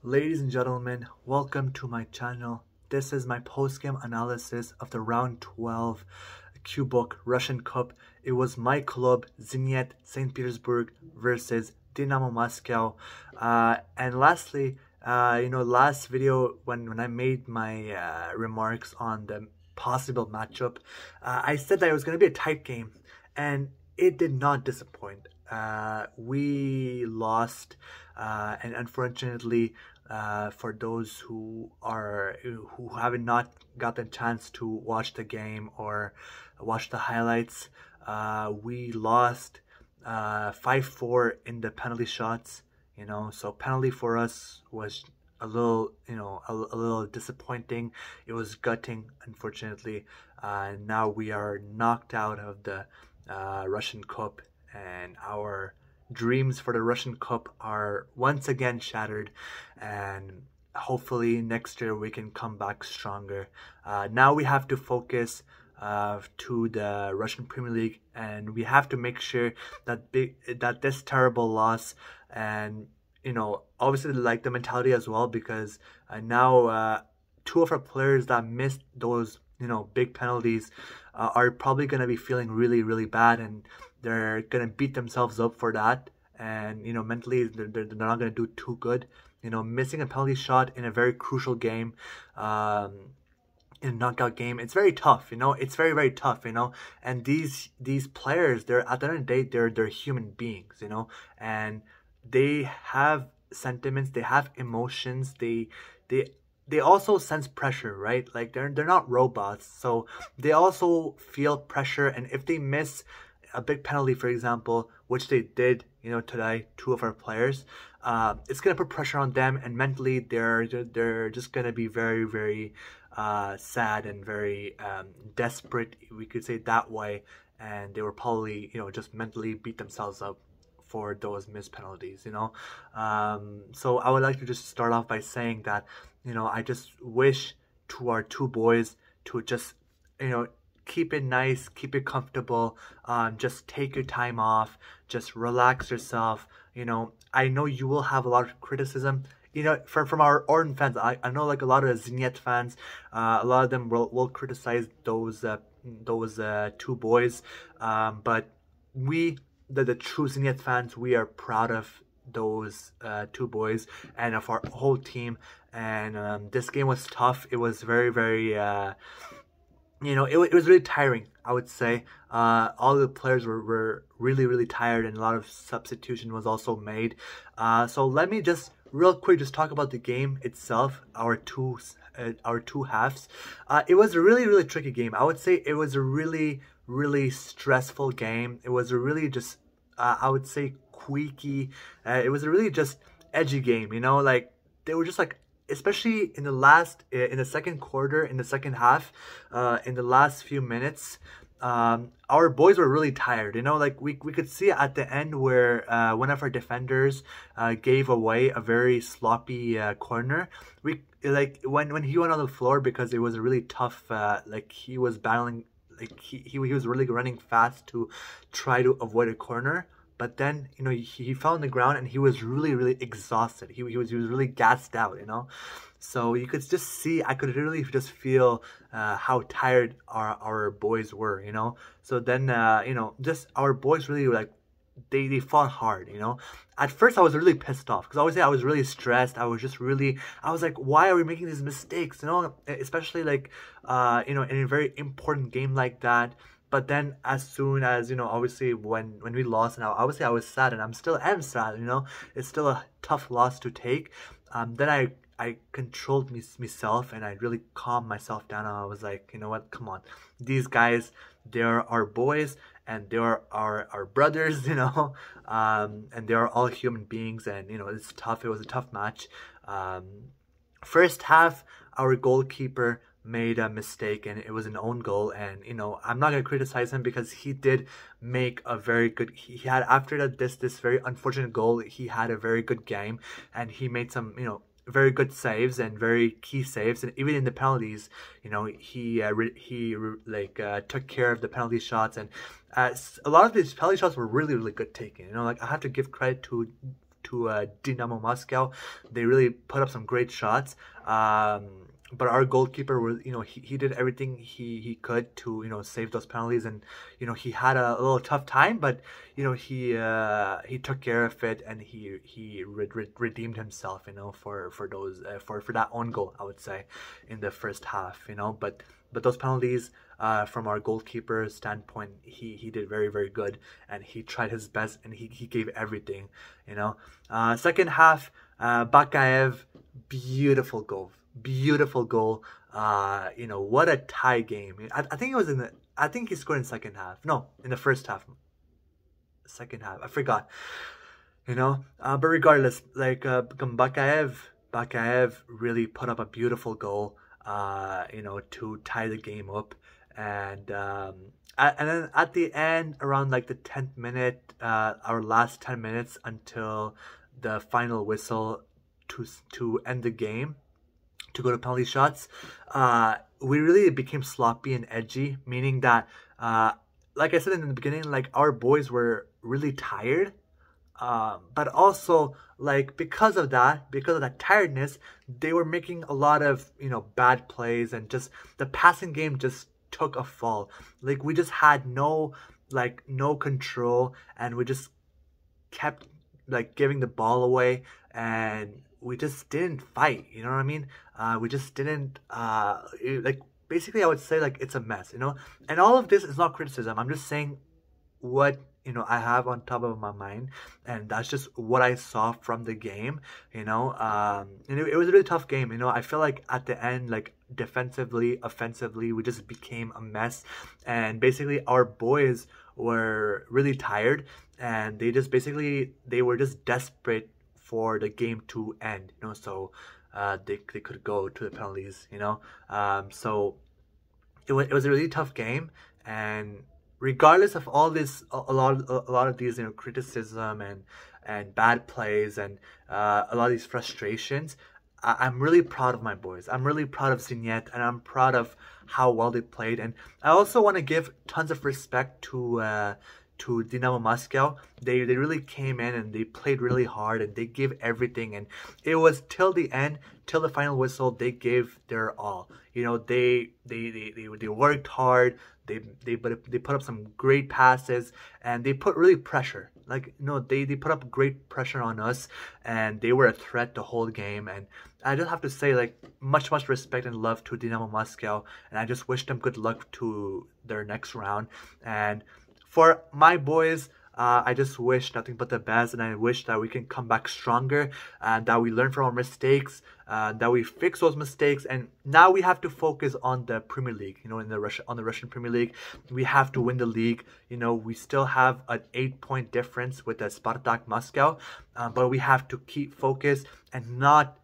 Ladies and gentlemen, welcome to my channel. This is my post-game analysis of the round 12 Kubok Russian Cup. It was my club, Zenit St. Petersburg versus Dynamo Moscow. And lastly, last video when I made my remarks on the possible matchup, I said that it was going to be a tight game, and it did not disappoint. We lost, and unfortunately, for those who haven't not got the chance to watch the game or watch the highlights, we lost 5-4 in the penalty shots. So penalty for us was a little, a little disappointing. It was gutting, unfortunately. Now we are knocked out of the Russian Cup, and our dreams for the Russian Cup are once again shattered, and hopefully next year we can come back stronger. Now we have to focus to the Russian Premier League, and we have to make sure that this terrible loss, and obviously like the mentality as well, because now two of our players that missed those big penalties are probably going to be feeling really bad, and they're going to beat themselves up for that. And mentally they're not going to do too good. Missing a penalty shot in a very crucial game, in a knockout game, it's very tough. It's very tough. And these players, they're at the end of the day, they're human beings. And they have sentiments, they have emotions, they also sense pressure, right? Like they're not robots, so they also feel pressure. And if they miss a big penalty, for example, which they did, today, two of our players, it's gonna put pressure on them, and mentally they're just gonna be very sad and very desperate, we could say that way. And they were probably just mentally beat themselves up for those missed penalties. So I would like to just start off by saying that I just wish to our two boys to just keep it nice, keep it comfortable, just take your time off, just relax yourself. I know you will have a lot of criticism, from our Orton fans. I know like a lot of Zenit fans, a lot of them will criticize those two boys, but we, the true Zenit fans, we are proud of those two boys and of our whole team. And this game was tough. It was very it was really tiring, I would say. All the players were really tired, and a lot of substitution was also made. So let me just real quick just talk about the game itself, our two halves. It was a really tricky game. I would say it was a really stressful game. It was a really just I would say quirky. It was a really just edgy game. Like they were just like, especially in the second quarter, in the second half, in the last few minutes, our boys were really tired. Like we could see at the end where one of our defenders gave away a very sloppy corner. When he went on the floor, because it was a really tough, like he was battling, like he was really running fast to try to avoid a corner. But then, he fell on the ground, and he was really exhausted. He was really gassed out, So you could just see, I could really just feel how tired our boys were, So then, just our boys really, like, they fought hard, At first, I was really pissed off, because obviously I was really stressed. I was like, why are we making these mistakes, Especially, like, in a very important game like that. But then as soon as, obviously when we lost, and obviously I was sad, and I still am sad, it's still a tough loss to take. Then I controlled myself, and I really calmed myself down, and I was like, you know what, come on. These guys, they're our boys, and they're our brothers, and they're all human beings, and, it's tough. It was a tough match. First half, our goalkeeper made a mistake, and it was an own goal. And I'm not gonna criticize him, because he did make a very good, he had, after this very unfortunate goal, he had a very good game, and he made some very good saves and very key saves. And even in the penalties, he took care of the penalty shots. And a lot of these penalty shots were really good taken. Like, I have to give credit to Dynamo Moscow. They really put up some great shots. But our goalkeeper was, he did everything he could to, save those penalties, and, he had a little tough time, but, he took care of it, and he redeemed himself, for those, for that own goal, I would say, in the first half, but those penalties, from our goalkeeper standpoint, he did very, very good, and he tried his best, and he gave everything, Second half, Bakayev, beautiful goal. What a tie game. I think it was I think he scored in second half. No, in the first half. Second half. I forgot. But regardless, Bakayev really put up a beautiful goal, to tie the game up. And then at the end, around the 10th minute, our last 10 minutes until the final whistle to end the game, to go to penalty shots, we really became sloppy and edgy, meaning that, like I said in the beginning, our boys were really tired, but also because of that tiredness, they were making a lot of bad plays, and just the passing game just took a fall. We just had no control, and we just kept giving the ball away, and we just didn't fight, you know what I mean? We just didn't, basically I would say it's a mess, And all of this is not criticism. I'm just saying what, I have on top of my mind, and that's just what I saw from the game, and it was a really tough game, I feel at the end, defensively, offensively, we just became a mess, and basically our boys were really tired, and they were just desperate for the game to end, so they could go to the penalties, so it was a really tough game, and regardless of all this, a lot of these criticism and bad plays, and a lot of these frustrations, I'm really proud of my boys. I'm really proud of Zenit, and I'm proud of how well they played, and I also want to give tons of respect to Dynamo Moscow. They really came in, and they played really hard, and they gave everything, and it was till the end, till the final whistle, they gave their all. They worked hard. They put up some great passes, and they put really pressure. They put up great pressure on us, and they were a threat the whole game. And I just have to say, much respect and love to Dynamo Moscow, and I just wish them good luck to their next round. And for my boys, I just wish nothing but the best, and I wish that we can come back stronger, and that we learn from our mistakes, that we fix those mistakes, and now we have to focus on the Premier League. On the Russian Premier League, we have to win the league. We still have an 8-point difference with the Spartak Moscow, but we have to keep focused and not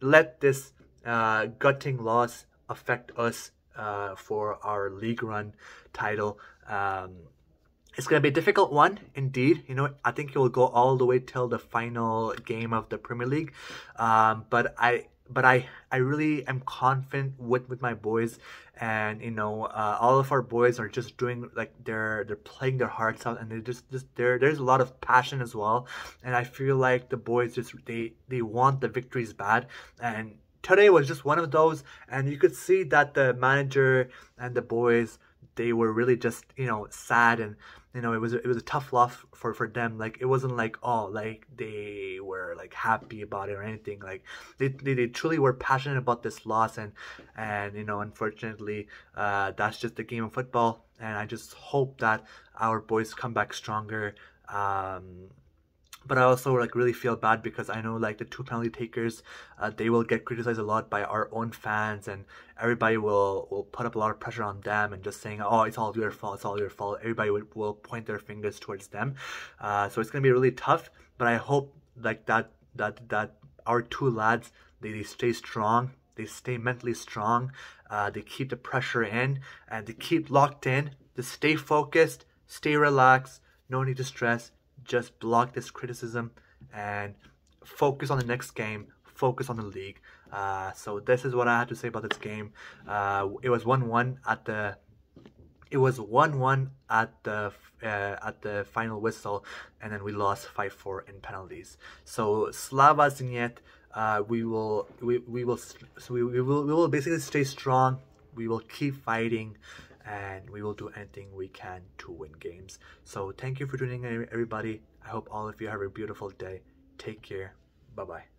let this gutting loss affect us for our league run title. It's going to be a difficult one, indeed. I think it will go all the way till the final game of the Premier League. But I really am confident with my boys, and all of our boys are just doing they're playing their hearts out, and there's a lot of passion as well. And I feel like the boys they want the victories bad, and today was just one of those. And you could see that the manager and the boys, they were really just sad, and it was a tough loss for them. It wasn't they were happy about it or anything. They truly were passionate about this loss, and unfortunately that's just the game of football. And I just hope that our boys come back stronger. But I also really feel bad, because I know the two penalty takers, they will get criticized a lot by our own fans, and everybody will put up a lot of pressure on them, and just saying, oh, it's all your fault, it's all your fault. Everybody will point their fingers towards them. So it's gonna be really tough. But I hope that our two lads, they stay strong, they stay mentally strong, they keep the pressure in, and they keep locked in, to stay focused, stay relaxed, no need to stress. Just block this criticism and focus on the next game, focus on the league. So this is what I had to say about this game. It was 1-1 at the It was 1-1 at the final whistle, and then we lost 5-4 in penalties. So Slava Zенit, we will basically stay strong. We will keep fighting, and we will do anything we can to win games. So thank you for tuning in, everybody. I hope all of you have a beautiful day. Take care. Bye bye.